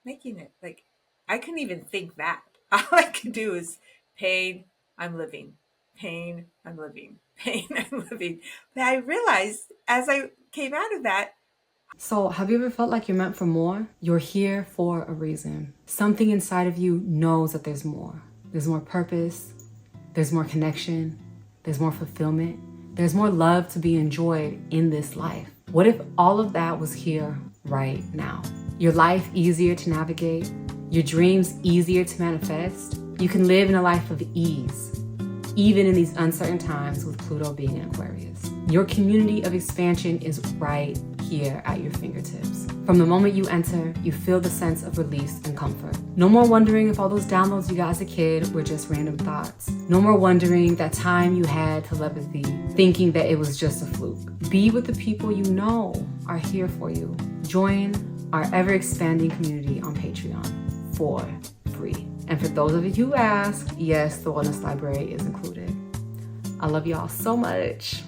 making it. Like, I couldn't even think that. All I could do is pain, I'm living. Pain, I'm living. Pain, I'm living. But I realized as I came out of that, So, have you ever felt like you're meant for more? You're here for a reason. Something inside of you knows that there's more. There's more purpose, there's more connection, there's more fulfillment, there's more love to be enjoyed in this life. What if all of that was here right now? Your life easier to navigate, your dreams easier to manifest. You can live in a life of ease, even in these uncertain times with Pluto being in Aquarius. Your community of expansion is right here at your fingertips. From the moment you enter, you feel the sense of release and comfort. No more wondering if all those downloads you got as a kid were just random thoughts. No more wondering that time you had telepathy, thinking that it was just a fluke. Be with the people you know are here for you. Join our ever-expanding community on Patreon for free. And for those of you who ask, yes, the Wellness Library is included. I love y'all so much.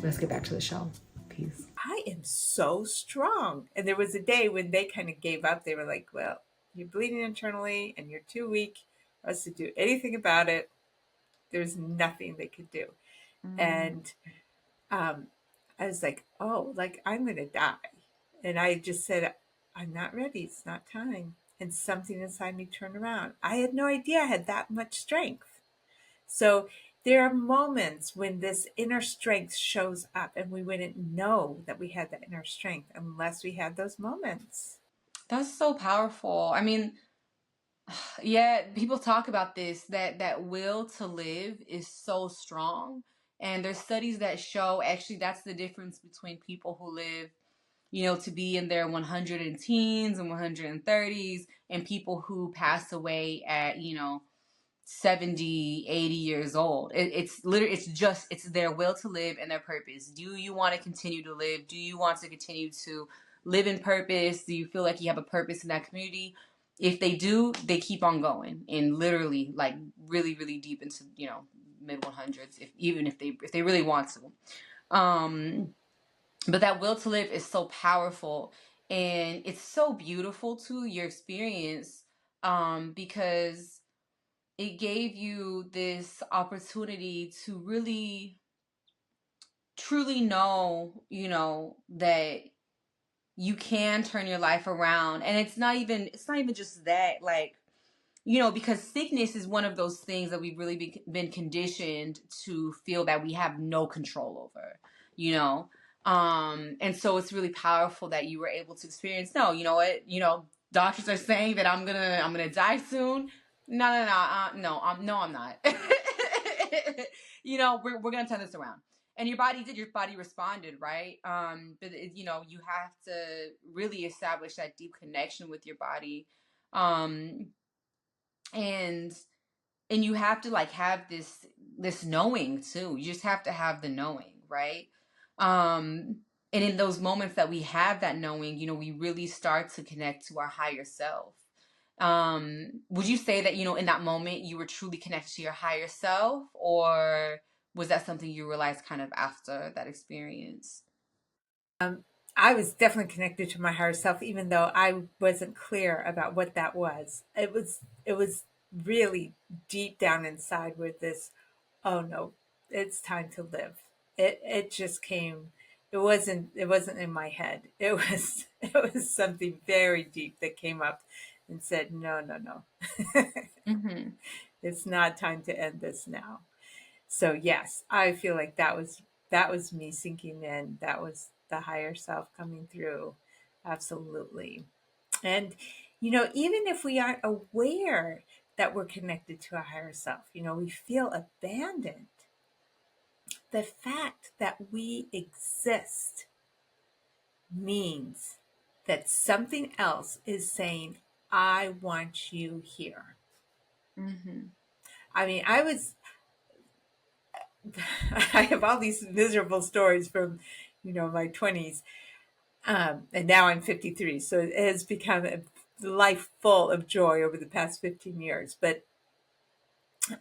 Let's get back to the show. Peace. I am so strong. And there was a day when they kind of gave up. They were like, well, you're bleeding internally and you're too weak for us to do anything about it. There's nothing they could do. Mm. And um, I was like, oh, like I'm going to die. And I just said, I'm not ready. It's not time. And something inside me turned around. I had no idea I had that much strength. So there are moments when this inner strength shows up, and we wouldn't know that we had that inner strength unless we had those moments. That's so powerful. I mean, yeah, people talk about this that will to live is so strong. And there's studies that show actually that's the difference between people who live, to be in their 100 and teens and 130s and people who pass away at, 70, 80 years old. It's literally, it's their will to live and their purpose. Do you want to continue to live? Do you want to continue to live in purpose? Do you feel like you have a purpose in that community? If they do, they keep on going and literally like really, really deep into, mid 100s, if they really want to. But that will to live is so powerful, and it's so beautiful to your experience, because it gave you this opportunity to really truly know, that you can turn your life around. And it's not even just that, like, because sickness is one of those things that we've really been conditioned to feel that we have no control over, you know? And so it's really powerful that you were able to experience, no, you know what, doctors are saying that I'm gonna die soon. No, no, no, no, I'm not. We're gonna turn this around. And your body responded, right? But you have to really establish that deep connection with your body. Um, and you have to like have this knowing too. You just have to have the knowing, right? um and in those moments that we have that knowing, we really start to connect to our higher self. Would you say that, in that moment you were truly connected to your higher self, or was that something you realized kind of after that experience? I was definitely connected to my higher self, even though I wasn't clear about what that was. It was really deep down inside with this, oh no, it's time to live. It just came. It wasn't in my head. It was it was something very deep that came up and said, no, no, no. Mm-hmm. It's not time to end this now. So yes, I feel like that was me sinking in. That was the higher self coming through. Absolutely. And Even if we aren't aware that we're connected to a higher self, we feel abandoned. The fact that we exist means that something else is saying, I want you here. Mm-hmm. I mean, I have all these miserable stories from, my 20s. And now I'm 53. So it has become a life full of joy over the past 15 years. But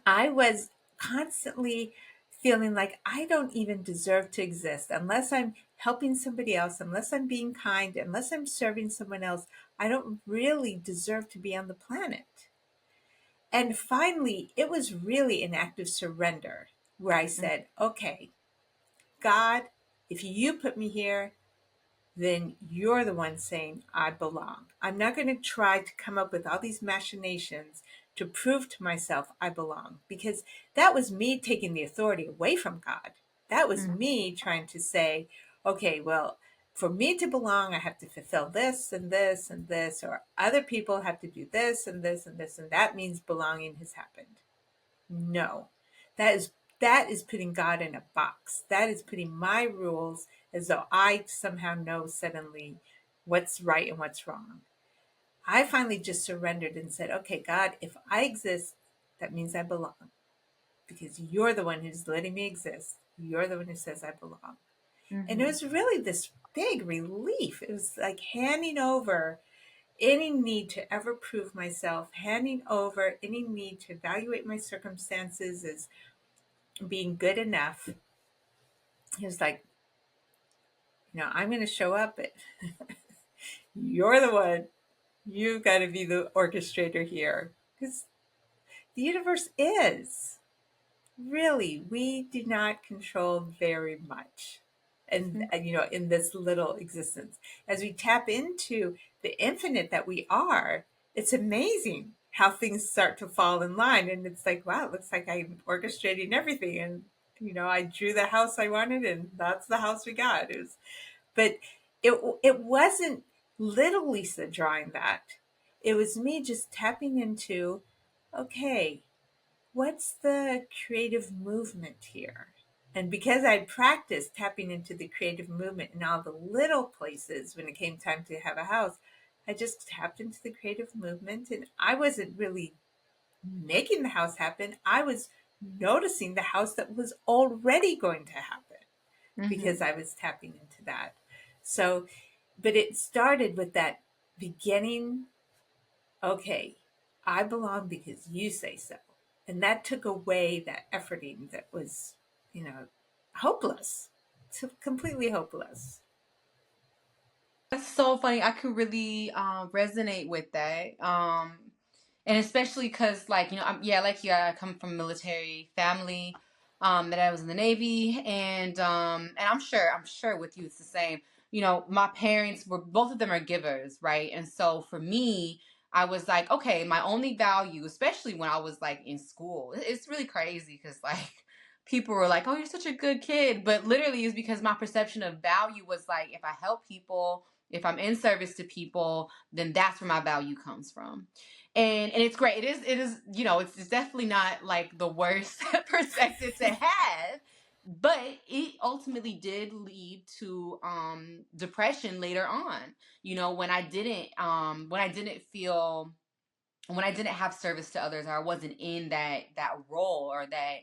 I was constantly feeling like I don't even deserve to exist unless I'm helping somebody else, unless I'm being kind, unless I'm serving someone else. I don't really deserve to be on the planet. And finally, it was really an act of surrender where I said, okay, God, if you put me here, then you're the one saying I belong. I'm not going to try to come up with all these machinations to prove to myself I belong, because that was me taking the authority away from God. That was Mm-hmm. me trying to say, okay, well, for me to belong, I have to fulfill this and this and this, or other people have to do this and this and this, and that means belonging has happened. No, that is that is putting God in a box. That is putting my rules as though I somehow know suddenly what's right and what's wrong. I finally just surrendered and said, okay, God, if I exist, that means I belong because you're the one who's letting me exist. You're the one who says I belong. And it Mm-hmm. was really this big relief. It was like handing over any need to ever prove myself, handing over any need to evaluate my circumstances as being good enough. He was like, I'm going to show up, but you're the one. You've got to be the orchestrator here. Because the universe is. Really, we do not control very much. And, in this little existence, as we tap into the infinite that we are, it's amazing how things start to fall in line. And it's like, wow, it looks like I'm orchestrating everything. And, I drew the house I wanted, and that's the house we got. But it wasn't little Lisa drawing that. It was me just tapping into, okay, what's the creative movement here? And because I practiced tapping into the creative movement in all the little places when it came time to have a house, I just tapped into the creative movement, and I wasn't really making the house happen. I was noticing the house that was already going to happen Mm-hmm. because I was tapping into that. So, but it started with that beginning, okay, I belong because you say so. And that took away that efforting that was, you know, hopeless, completely hopeless. That's so funny. I could really resonate with that. And especially because, like, yeah, like you, I come from a military family. That I was in the Navy, and I'm sure with you it's the same. My parents were both of them are givers, right? And so for me, I was like, okay, my only value, especially when I was like in school, it's really crazy because like people were like, oh, you're such a good kid, but literally it's because my perception of value was like, if I help people, if I'm in service to people, then that's where my value comes from. And it's great. It is, it's definitely not like the worst perspective to have, but it ultimately did lead to depression later on. When I didn't have service to others, or I wasn't in that role, or that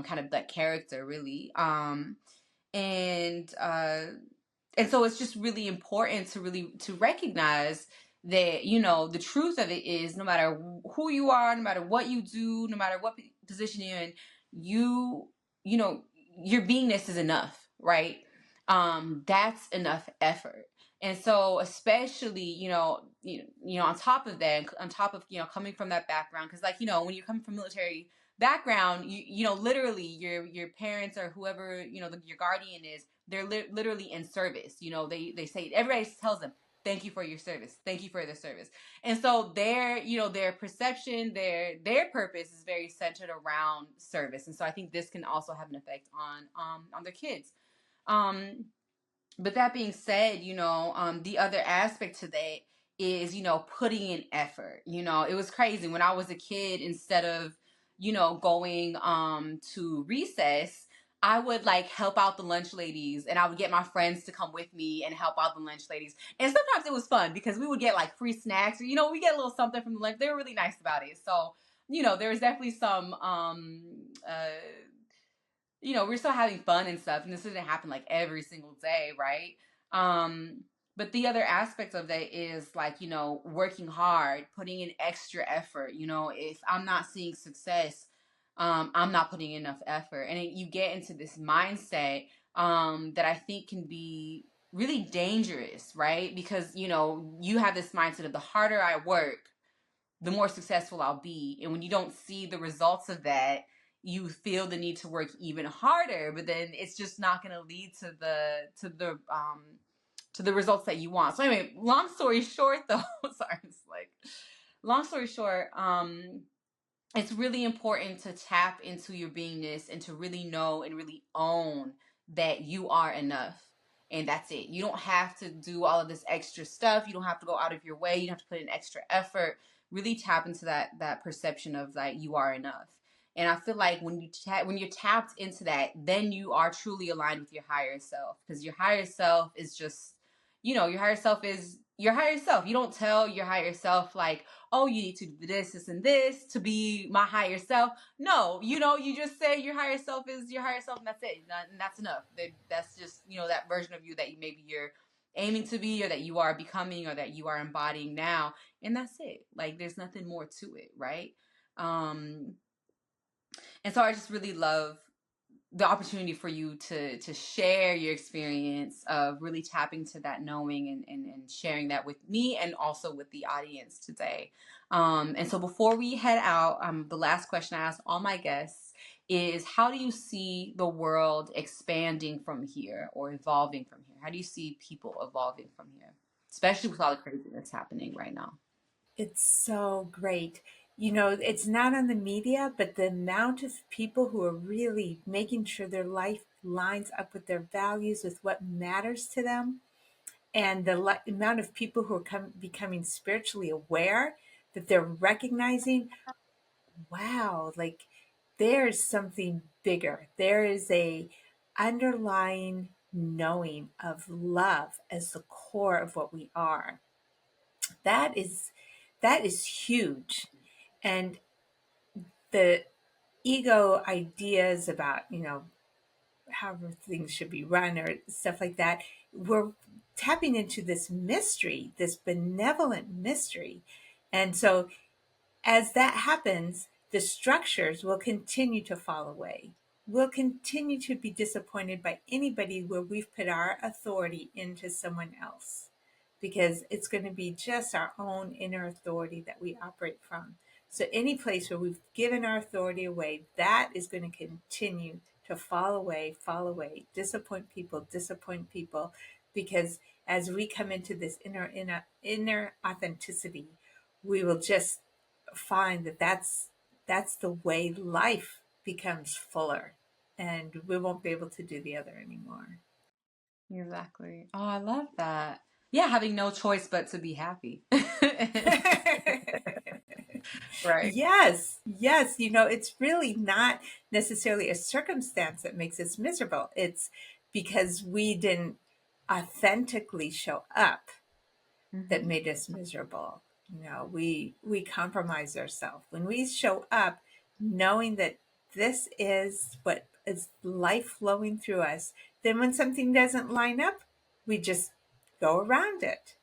kind of that character really. And so it's just really important to recognize that the truth of it is, no matter who you are, no matter what you do, no matter what position you're in, you you know your beingness is enough, right? That's enough effort. And so, especially, on top of that, on top of coming from that background, because like when you're coming from military background, literally your parents or whoever your guardian is, they're literally in service. They say, everybody tells them, thank you for your service, thank you for the service. And so their perception, their purpose is very centered around service. And so I think this can also have an effect on their kids. um but that being said, the other aspect to that is, putting in effort. It was crazy when I was a kid. Instead of, going to recess, I would like help out the lunch ladies, and I would get my friends to come with me and help out the lunch ladies. And sometimes it was fun because we would get like free snacks, or we get a little something from the lunch. They were really nice about it. So, there was definitely some we're still having fun and stuff, and this doesn't happen like every single day, right? Um, but the other aspect of that is like, working hard, putting in extra effort. If I'm not seeing success, I'm not putting enough effort. And you get into this mindset that I think can be really dangerous, right? Because, you have this mindset of the harder I work, the more successful I'll be. And when you don't see the results of that, you feel the need to work even harder, but then it's just not going to lead to the results that you want. So anyway, long story short though, sorry, it's like long story short, it's really important to tap into your beingness and to really know and really own that you are enough. And that's it. You don't have to do all of this extra stuff. You don't have to go out of your way. You don't have to put in extra effort. Really tap into that perception of that you are enough. And I feel like when you're tapped into that, then you are truly aligned with your higher self, because your higher self is just, your higher self is your higher self. You don't tell your higher self like, oh, you need to do this and this to be my higher self. No, you just say your higher self is your higher self, and that's it. And that's enough. That's just, that version of you that maybe you're aiming to be, or that you are becoming, or that you are embodying now. And that's it. Like, there's nothing more to it, right? And so I just really love the opportunity for you to share your experience of really tapping to that knowing, and sharing that with me and also with the audience today. And so before we head out, the last question I ask all my guests is, how do you see the world expanding from here, or evolving from here? How do you see people evolving from here, especially with all the craziness happening right now? It's so great. It's not on the media, but the amount of people who are really making sure their life lines up with their values, with what matters to them, and the amount of people who are becoming spiritually aware, that they're recognizing, wow, like there's something bigger. There is a underlying knowing of love as the core of what we are. That is that is huge. And the ego ideas about, how things should be run or stuff like that, we're tapping into this mystery, this benevolent mystery. And so as that happens, the structures will continue to fall away. We'll continue to be disappointed by anybody where we've put our authority into someone else, because it's going to be just our own inner authority that we operate from. So, any place where we've given our authority away, that is going to continue to fall away, disappoint people, because as we come into this inner authenticity, we will just find that that's the way life becomes fuller, and we won't be able to do the other anymore. Exactly. Oh, I love that. Yeah, having no choice but to be happy. Right. Yes, it's really not necessarily a circumstance that makes us miserable. It's because we didn't authentically show up that Hmm. made us miserable. We compromise ourselves when we show up, knowing that this is what is life flowing through us. Then, when something doesn't line up, we just go around it.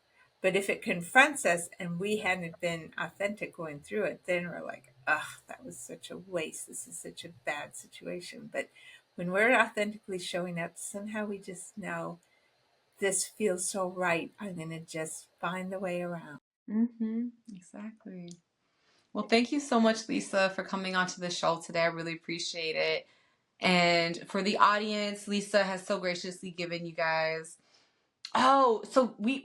But if it confronts us and we hadn't been authentic going through it, then we're like, ugh, that was such a waste. This is such a bad situation. But when we're authentically showing up, somehow we just know this feels so right. I'm going to just find the way around. Exactly. Well, thank you so much, Lisa, for coming onto the show today. I really appreciate it. And for the audience, Lisa has so graciously given you guys. Oh, so we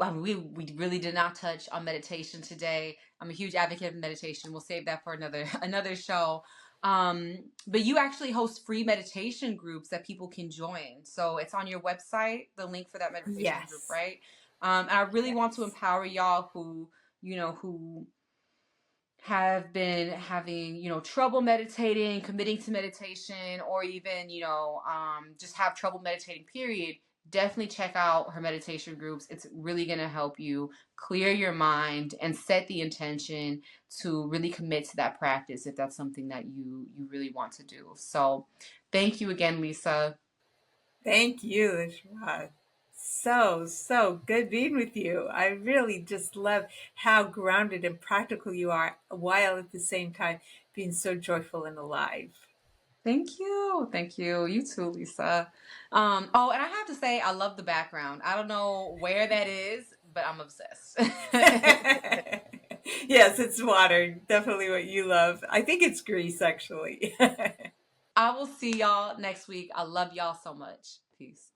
really did not touch on meditation today. I'm a huge advocate of meditation. We'll save that for another show. But you actually host free meditation groups that people can join. So it's on your website, the link for that meditation group, Yes. right? And I really want to Yes. empower y'all who who have been having, trouble meditating, committing to meditation, or even, just have trouble meditating, period, definitely check out her meditation groups. It's really going to help you clear your mind and set the intention to really commit to that practice if that's something that you really want to do. So thank you again, Lisa. Thank you, Lajoie. So good being with you. I really just love how grounded and practical you are, while at the same time being so joyful and alive. Thank you. Thank you. You too, Lisa. Oh, and I have to say, I love the background. I don't know where that is, but I'm obsessed. Yes, it's water. Definitely what you love. I think it's Greece, actually. I will see y'all next week. I love y'all so much. Peace.